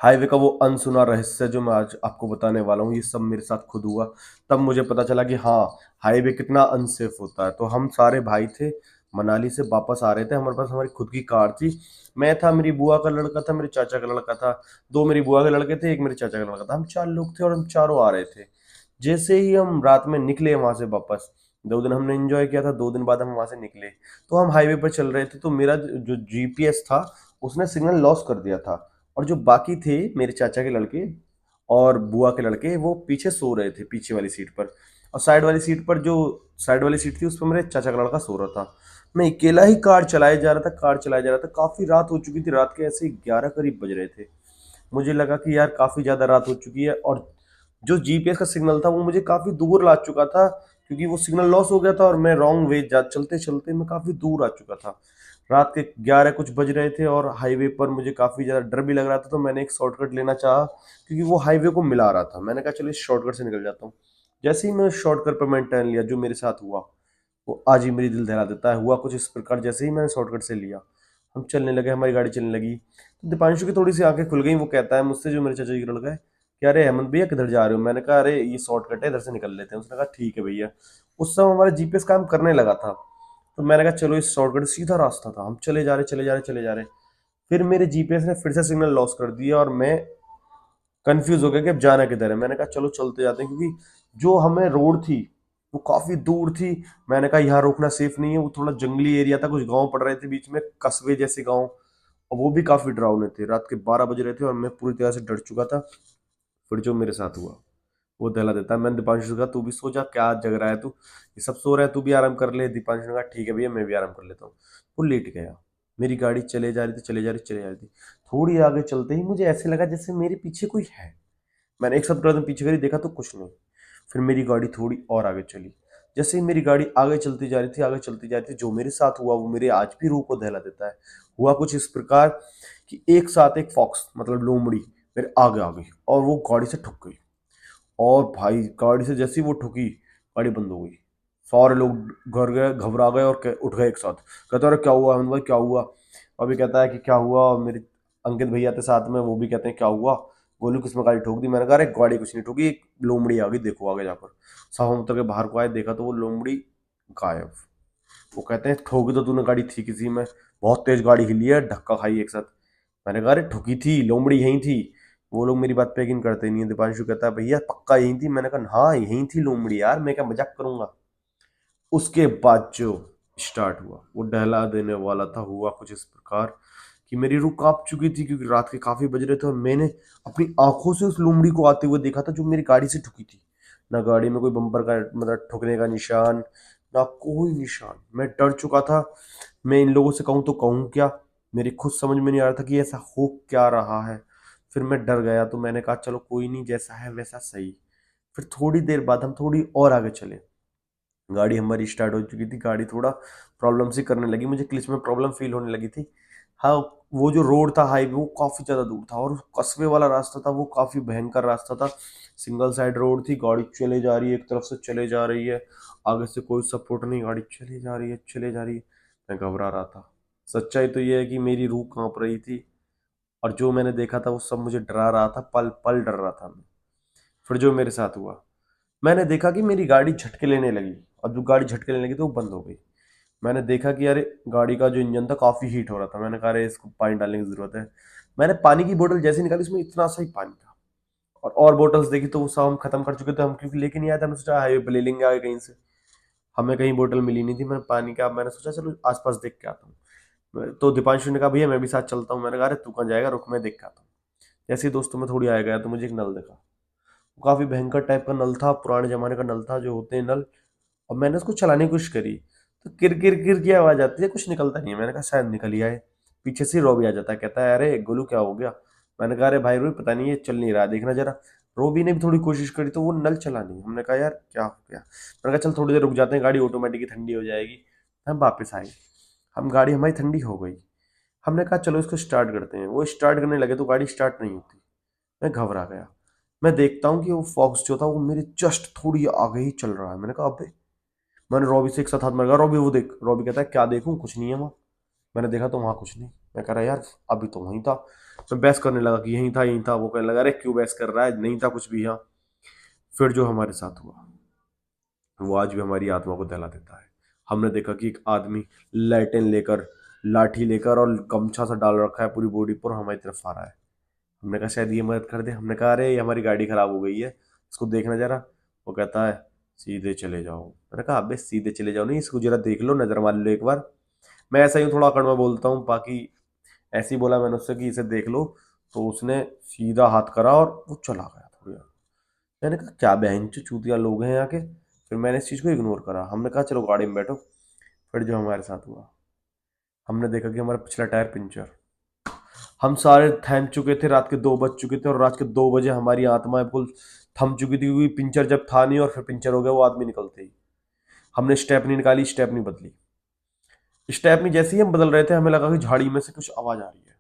Highway का वो अनसुना रहस्य जो मैं आज आपको बताने वाला हूँ, ये सब मेरे साथ खुद हुआ। तब मुझे पता चला कि हाँ, हाईवे कितना अनसेफ होता है। तो हम सारे भाई थे, मनाली से वापस आ रहे थे। हमारे पास हमारी खुद की कार थी। मैं था, मेरी बुआ का लड़का था, मेरे चाचा का लड़का था, दो मेरी बुआ के लड़के थे, एक मेरे चाचा का लड़का था। हम चार लोग थे और हम चारों आ रहे थे। जैसे ही हम रात में निकले वहां से वापस, 2 दिन हमने एंजॉय किया था, 2 दिन बाद हम वहां से निकले। तो हम हाईवे पर चल रहे थे, तो मेरा जो जीपीएस था उसने सिग्नल लॉस कर दिया था। और जो बाकी थे, मेरे चाचा के लड़के और बुआ के लड़के, वो पीछे सो रहे थे पीछे वाली सीट पर। और साइड वाली सीट पर, जो साइड वाली सीट थी, उस पर मेरे चाचा का लड़का सो रहा था। मैं अकेला ही कार चलाए जा रहा था, कार चलाए जा रहा था। काफी रात हो चुकी थी, रात के ऐसे 11 करीब बज रहे थे। मुझे लगा कि यार काफी ज्यादा रात हो चुकी है, और जो जीपीएस का सिग्नल था वो मुझे काफी दूर ला चुका था, क्योंकि वो सिग्नल लॉस हो गया था और मैं रॉन्ग वे जा चलते चलते मैं काफी दूर आ चुका था। रात के 11 कुछ बज रहे थे और हाईवे पर मुझे काफी ज्यादा डर भी लग रहा था। तो मैंने एक शॉर्टकट लेना चाहा, क्योंकि वो हाईवे को मिला रहा था। मैंने कहा चलो इस शॉर्टकट से निकल जाता हूँ। जैसे ही मैं शॉर्टकट पर मैंने टर्न लिया, जो मेरे साथ हुआ वो आज ही मेरी दिल दहला देता है। हुआ कुछ इस प्रकार, जैसे ही मैंने शॉर्टकट से लिया, हम चलने लगे, हमारी गाड़ी चलने लगी, तो दीपांशु की थोड़ी सी आंखें खुल गई। वो कहता है मुझसे, जो मेरे चाचा जी का लड़का है, कि अरे हेमंत भैया किधर जा रहे हो? मैंने कहा अरे ये शॉर्टकट है, इधर से निकल लेते हैं। उसने कहा ठीक है भैया। उस समय हमारा जीपीएस काम करने लगा था। तो मैंने कहा चलो इस शॉर्टकट, सीधा रास्ता था। हम चले जा रहे चले जा रहे चले जा रहे। फिर मेरे जीपीएस ने फिर से सिग्नल लॉस कर दिया और मैं कंफ्यूज हो गया कि अब जाना किधर है। मैंने कहा चलो चलते जाते हैं, क्योंकि जो हमें रोड थी वो काफी दूर थी। मैंने कहा यहाँ रोकना सेफ नहीं है, वो थोड़ा जंगली एरिया था, कुछ गांव पड़ रहे थे बीच में, कस्बे जैसे गांव। और वो भी काफी डरावने थे। रात के 12 बज रहे थे और मैं पूरी तरह से डर चुका था। फिर जो मेरे साथ हुआ वो दहला देता है। मैंने दीपांशु से कहा तू भी सो जा, क्या जग रहा है तू? ये सब सो रहे हैं, तू भी आराम कर ले। दीपांशु ने कहा ठीक है भैया, मैं भी आराम कर लेता हूँ। वो लेट गया। मेरी गाड़ी चले जा रही थी, चले जा रही चले जा रही थी। थोड़ी आगे चलते ही मुझे ऐसे लगा जैसे मेरे पीछे कोई है। मैंने एक सब कदम पीछे करी, देखा तो कुछ नहीं। फिर मेरी गाड़ी थोड़ी और आगे चली। जैसे ही मेरी गाड़ी आगे चलती जा रही थी, आगे चलती जा रही थी, जो मेरे साथ हुआ वो मेरे आज भी रूह को दहला देता है। हुआ कुछ इस प्रकार कि एक साथ एक फॉक्स, मतलब लोमड़ी, मेरे आगे आ गई और वो गाड़ी से ठुक गई। और भाई गाड़ी से जैसे ही वो ठुकी, गाड़ी बंद हो गई। सारे लोग घर गए, घबरा गए और उठ गए एक साथ। कहते अरे क्या हुआ? हम भाई क्या हुआ? अभी कहता है कि क्या हुआ, और मेरे अंकित भैया थे साथ में, वो भी कहते हैं क्या हुआ। बोलू किसमें गाड़ी ठोक दी? मैंने कहा अरे गाड़ी कुछ नहीं ठोकी, एक लोमड़ी आ गई, देखो आगे जाकर। सब हम उतर के बाहर को आए, देखा तो वो लोमड़ी गायब। वो कहते हैं ठोकी तो तूने गाड़ी थी किसी में, बहुत तेज गाड़ी हिली है, धक्का खाई एक साथ। मैंने कहा अरे ठुकी थी, लोमड़ी यहीं थी। वो लोग मेरी बात पे यकीन करते नहीं है। दीपांशु कहता है भैया पक्का यहीं थी? मैंने कहा हाँ यहीं थी लोमड़ी यार, मैं क्या मजाक करूंगा। उसके बाद जो स्टार्ट हुआ वो डहला देने वाला था। हुआ कुछ इस प्रकार कि मेरी रूह कांप चुकी थी, क्योंकि रात के काफी बज रहे थे और मैंने अपनी आंखों से उस लोमड़ी को आते हुए देखा था, जो मेरी गाड़ी से ठुकी थी। ना गाड़ी में कोई बम्पर का मतलब ठुकने का निशान, ना कोई निशान। मैं डर चुका था। मैं इन लोगों से कहूँ तो कहूँ क्या? मेरी खुद समझ में नहीं आ रहा था कि ऐसा हो क्या रहा है। फिर मैं डर गया, तो मैंने कहा चलो कोई नहीं, जैसा है वैसा सही। फिर थोड़ी देर बाद हम थोड़ी और आगे चले। गाड़ी हमारी स्टार्ट हो चुकी थी, गाड़ी थोड़ा प्रॉब्लम सी करने लगी, मुझे क्लिच में प्रॉब्लम फील होने लगी थी। हाँ, वो जो रोड था हाईवे, वो काफी ज्यादा दूर था और कस्बे वाला रास्ता था, वो काफी भयंकर रास्ता था। सिंगल साइड रोड थी, गाड़ी चले जा रही है, एक तरफ से चले जा रही है, आगे से कोई सपोर्ट नहीं, गाड़ी चले जा रही है चले जा रही है। मैं घबरा रहा था। सच्चाई तो ये है कि मेरी रूह कांप रही थी, और जो मैंने देखा था वो सब मुझे डरा रहा था, पल पल डर रहा था मैं। फिर जो मेरे साथ हुआ, मैंने देखा कि मेरी गाड़ी झटके लेने लगी। और जब गाड़ी झटके लेने लगी तो वो बंद हो गई। मैंने देखा कि अरे गाड़ी का जो इंजन था काफी हीट हो रहा था। मैंने कहा अरे इसको पानी डालने की जरूरत है। मैंने पानी की बोतल जैसे निकाली, उसमें इतना सा ही पानी था। और बोतल्स देखी तो वो सब हम खत्म कर चुके थे, हम क्योंकि लेके नहीं आए थे। हमने सोचा हाईवे पे ले लेंगे आगे कहीं से। हमें कहीं बोतल मिली नहीं थी। मैंने पानी का, मैंने सोचा चलो आसपास देख के आता हूँ। तो दीपांशु ने कहा भैया मैं भी साथ चलता हूँ। मैंने कहा अरे तू कहाँ जाएगा, रुक मैं देख के आता हूँ। जैसे ही दोस्तों में थोड़ी आया गया तो मुझे एक नल दिखा। वो काफी भयंकर टाइप का नल था, पुराने जमाने का नल था, जो होते हैं नल। और मैंने उसको चलाने की कोशिश करी, तो किर किर किर की आवाज आती है, कुछ निकलता नहीं है। मैंने कहा शायद निकल ही आए। पीछे से रॉबी आ जाता है, कहता है अरे गोलू क्या हो गया? मैंने कहा अरे भाई रोई, पता नहीं ये चल नहीं रहा, देखना जरा। रॉबी ने भी थोड़ी कोशिश करी तो वो नल चला नहीं। हमने कहा यार क्या हो गया? मैंने कहा चल थोड़ी देर रुक जाते हैं, गाड़ी ऑटोमेटिक ठंडी हो जाएगी। हम वापस आए। हम गाड़ी हमारी ठंडी हो गई। हमने कहा चलो इसको स्टार्ट करते हैं। वो स्टार्ट करने लगे तो गाड़ी स्टार्ट नहीं होती। मैं घबरा गया। मैं देखता हूँ कि वो फॉक्स जो था वो मेरे जस्ट थोड़ी आगे ही चल रहा है। मैंने कहा अबे। मैंने रॉबी से एक साथ हाथ मारा, रॉबी वो देख। रॉबी कहता है क्या देखूं? कुछ नहीं है वहां। मैंने देखा तो वहाँ कुछ नहीं। मैं कह रहा यार अभी तो वहीं था। मैं बहस करने लगा कि यहीं था यहीं था। वो कहने लगा अरे क्यों बहस कर रहा है, नहीं था कुछ भी यहाँ। फिर जो हमारे साथ हुआ वो आज भी हमारी आत्मा को दहला देता है। हमने देखा कि एक आदमी लैटेन लेकर, लाठी लेकर और गमछा सा डाल रखा है पूरी बॉडी पर, हमारी तरफ आ रहा है। हमने कहा शायद ये मदद कर दे। हमने कहा अरे ये हमारी गाड़ी खराब हो गई है, इसको देखना जरा। वो कहता है सीधे चले जाओ। मैंने कहा अबे सीधे चले जाओ नहीं, इसको जरा देख लो, नजर मार लो एक बार। मैं ऐसा ही थोड़ा कड़वा बोलता हूँ, बाकी ऐसे ही बोला मैंने उससे कि इसे देख लो। तो उसने सीधा हाथ करा और वो चला गया थोड़ी देर। मैंने कहा क्या बहन चूतिया लोग हैं यहाँ के। फिर मैंने इस चीज़ को इग्नोर करा। हमने कहा चलो गाड़ी में बैठो। फिर जो हमारे साथ हुआ, हमने देखा कि हमारा पिछला टायर पंचर। हम सारे थम चुके थे, रात के 2 बज चुके थे और रात के 2 बजे हमारी आत्मा बिल्कुल थम चुकी थी, क्योंकि पिंचर जब था नहीं और फिर पिंचर हो गया वो आदमी निकलते ही। हमने स्टेपनी निकाली, स्टेपनी बदली। स्टेपनी जैसे ही हम बदल रहे थे हमें लगा कि झाड़ी में से कुछ आवाज आ रही है।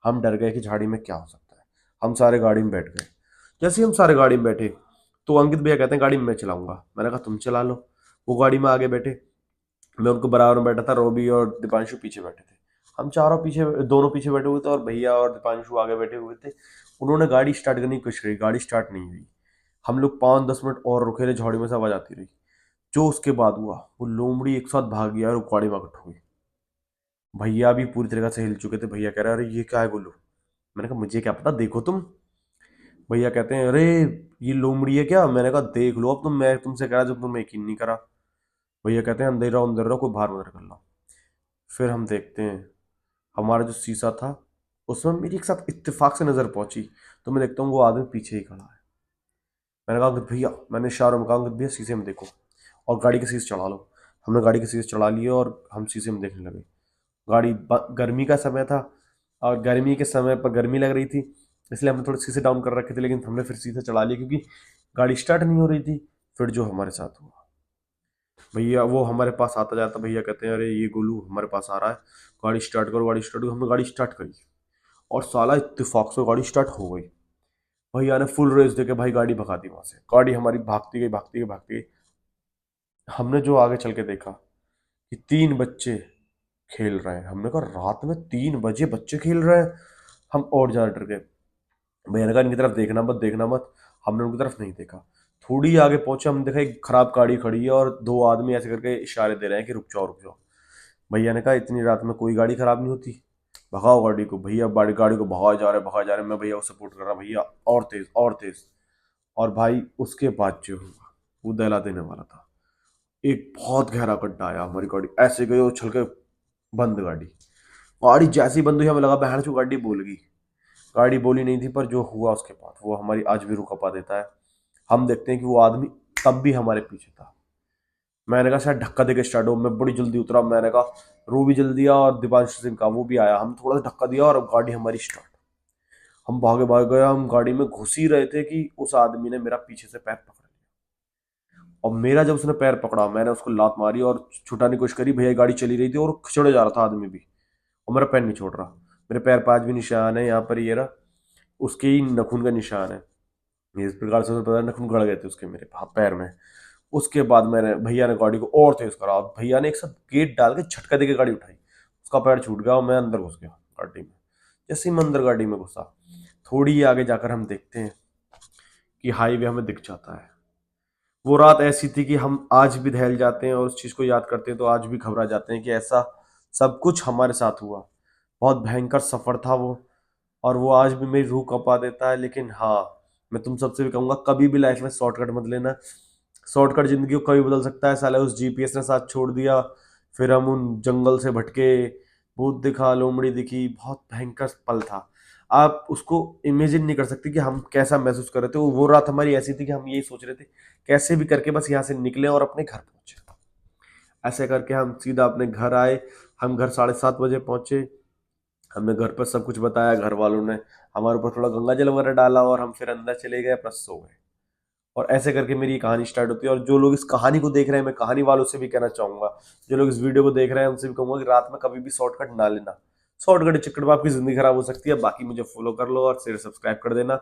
हम डर गए कि झाड़ी में क्या हो सकता है। हम सारे गाड़ी में बैठ गए। जैसे ही हम सारे गाड़ी में बैठे तो अंकित भैया कहते हैं गाड़ी में मैं चलाऊंगा। मैंने कहा तुम चला लो। वो गाड़ी में आगे बैठे, मैं उनको बराबर में बैठा था, रोबी और दीपांशु पीछे बैठे थे। हम चारों पीछे, दोनों पीछे बैठे हुए थे और भैया और दीपांशु आगे बैठे हुए थे। उन्होंने गाड़ी स्टार्ट करने की कोशिश करी, गाड़ी स्टार्ट नहीं हुई। हम लोग 5-10 मिनट और रुके रहे, झाड़ी में से आवाज आती रही। जो उसके बाद हुआ, वो लोमड़ी एक साथ भाग गया और वो गाड़ी में इकट्ठा हो गई। भैया भी पूरी तरीके से हिल चुके थे। भैया कह रहे अरे ये क्या है गोलू। मैंने कहा मुझे क्या पता, देखो तुम। भैया कहते हैं अरे ये लोमड़ी है क्या। मैंने कहा देख लो अब तुम, मैं तुमसे कह रहा जब तुमने यकीन नहीं करा। भैया कहते हैं अंदर रहो, कोई बाहर मत कर लो। फिर हम देखते हैं हमारा जो शीशा था उसमें मेरी एक साथ इत्तेफाक से नजर पहुंची। तो मैं देखता हूँ वो आदमी पीछे ही खड़ा है। मैंने कहा अंकित भैया, मैंने इशारों में कहा अंकित भैया शीशे में देखो और गाड़ी के शीशे चढ़ा लो। हमने गाड़ी के शीशे चढ़ा लिए और हम शीशे में देखने लगे। गर्मी का समय था और गर्मी के समय पर गर्मी लग रही थी, इसलिए हमने थोड़े शीशे डाउन कर रखे थे, लेकिन हमने फिर शीशे चढ़ा लिए क्योंकि गाड़ी स्टार्ट नहीं हो रही थी। फिर जो हमारे साथ हुआ, भैया वो हमारे पास आता जाता, भैया कहते हैं अरे ये गोलू हमारे पास आ रहा है, गाड़ी स्टार्ट करो गाड़ी स्टार्ट करो। हमने गाड़ी स्टार्ट करी और साला इत्तेफाक से गाड़ी स्टार्ट हो गई। भैया ने फुल रेस देके भाई गाड़ी भगा दी वहां से। गाड़ी हमारी भागती गई भागती गई भागती गई। हमने जो आगे चल के देखा कि 3 बच्चे खेल रहे हैं। हमने कहा रात में 3 बजे बच्चे खेल रहे हैं। हम और ज्यादा डर गए। भैया ने कहा इनकी तरफ देखना मत, देखना मत। हमने उनकी तरफ नहीं देखा। थोड़ी आगे पहुंचे, हमने देखा एक खराब गाड़ी खड़ी है और 2 आदमी ऐसे करके इशारे दे रहे हैं कि रुक जाओ रुक जाओ। भैया ने कहा इतनी रात में कोई गाड़ी खराब नहीं होती, भगाओ गाड़ी को। भैया गाड़ी गाड़ी को भगाए जा रहे भगाए जा रहे। मैं भैया को सपोर्ट कर रहा, भैया और तेज और तेज। और भाई उसके बाद जो हुआ वो दहला देने वाला था। एक बहुत गहरा गड्ढा आया, हमारी गाड़ी ऐसे गई और उछल के बंद। गाड़ी गाड़ी जैसी बंद हुई हमें लगा बहन चो गाड़ी बोल गई। गाड़ी बोली नहीं थी, पर जो हुआ उसके बाद वो हमारी आज भी रुका पा देता है। हम देखते हैं कि वो आदमी तब भी हमारे पीछे था। मैंने कहा शायद धक्का देके स्टार्ट हो। मैं बड़ी जल्दी उतरा। मैंने कहा रू भी जल्दी दिया और दीपांशु सिंह का वो भी आया। हम थोड़ा सा धक्का दिया और अब गाड़ी हमारी स्टार्ट। हम भागे भाग गए। हम गाड़ी में घुस ही रहे थे कि उस आदमी ने मेरा पीछे से पैर पकड़ लिया। और मेरा जब उसने पैर पकड़ा, मैंने उसको लात मारी और छुटाने की कोशिश करी। भैया गाड़ी चली रही थी और खिसड़े जा रहा था आदमी भी, और मेरा पैर नहीं छोड़ रहा। मेरे पैर पर आज भी निशान है, यहाँ पर ये रहा, उसके ही नखून का निशान है। इस प्रकार से उसे पता नखून गड़ गए थे उसके मेरे पैर में। उसके बाद मैंने भैया ने गाड़ी को और तेज करा। भैया ने एक साथ गेट डाल के झटका देके गाड़ी उठाई। उसका पैर छूट गया और मैं अंदर घुस गया गाड़ी में। जैसे ही मैं अंदर गाड़ी में घुसा, थोड़ी ही आगे जाकर हम देखते हैं कि हाईवे हमें दिख जाता है। वो रात ऐसी थी कि हम आज भी दहल जाते हैं और उस चीज को याद करते हैं तो आज भी घबरा जाते हैं कि ऐसा सब कुछ हमारे साथ हुआ। बहुत भयंकर सफर था वो, और वो आज भी मेरी रूह कंपा देता है। लेकिन हाँ, मैं तुम सबसे भी कहूंगा कभी भी लाइफ में शॉर्टकट मत लेना। शॉर्टकट जिंदगी को कभी बदल सकता है। साला उस जीपीएस ने साथ छोड़ दिया, फिर हम उन जंगल से भटके, भूत दिखा, लोमड़ी दिखी, बहुत भयंकर पल था। आप उसको इमेजिन नहीं कर सकते कि हम कैसा महसूस कर रहे थे। वो रात हमारी ऐसी थी कि हम यही सोच रहे थे कैसे भी करके बस यहाँ से निकले और अपने घर पहुंचे। ऐसे करके हम सीधा अपने घर आए। हम घर 7:30 बजे पहुंचे। हमने घर पर सब कुछ बताया। घर वालों ने हमारे ऊपर थोड़ा गंगा जल वगैरह डाला और हम फिर अंदर चले गए, प्लस सो गए। और ऐसे करके मेरी ये कहानी स्टार्ट होती है। और जो लोग इस कहानी को देख रहे हैं, मैं कहानी वालों से भी कहना चाहूंगा, जो लोग इस वीडियो को देख रहे हैं उनसे भी कहूंगा कि रात में कभी भी शॉर्टकट ना लेना। शॉर्टकट के चक्कर में आपकी जिंदगी खराब हो सकती है। बाकी मुझे फॉलो कर लो और शेयर सब्सक्राइब कर देना।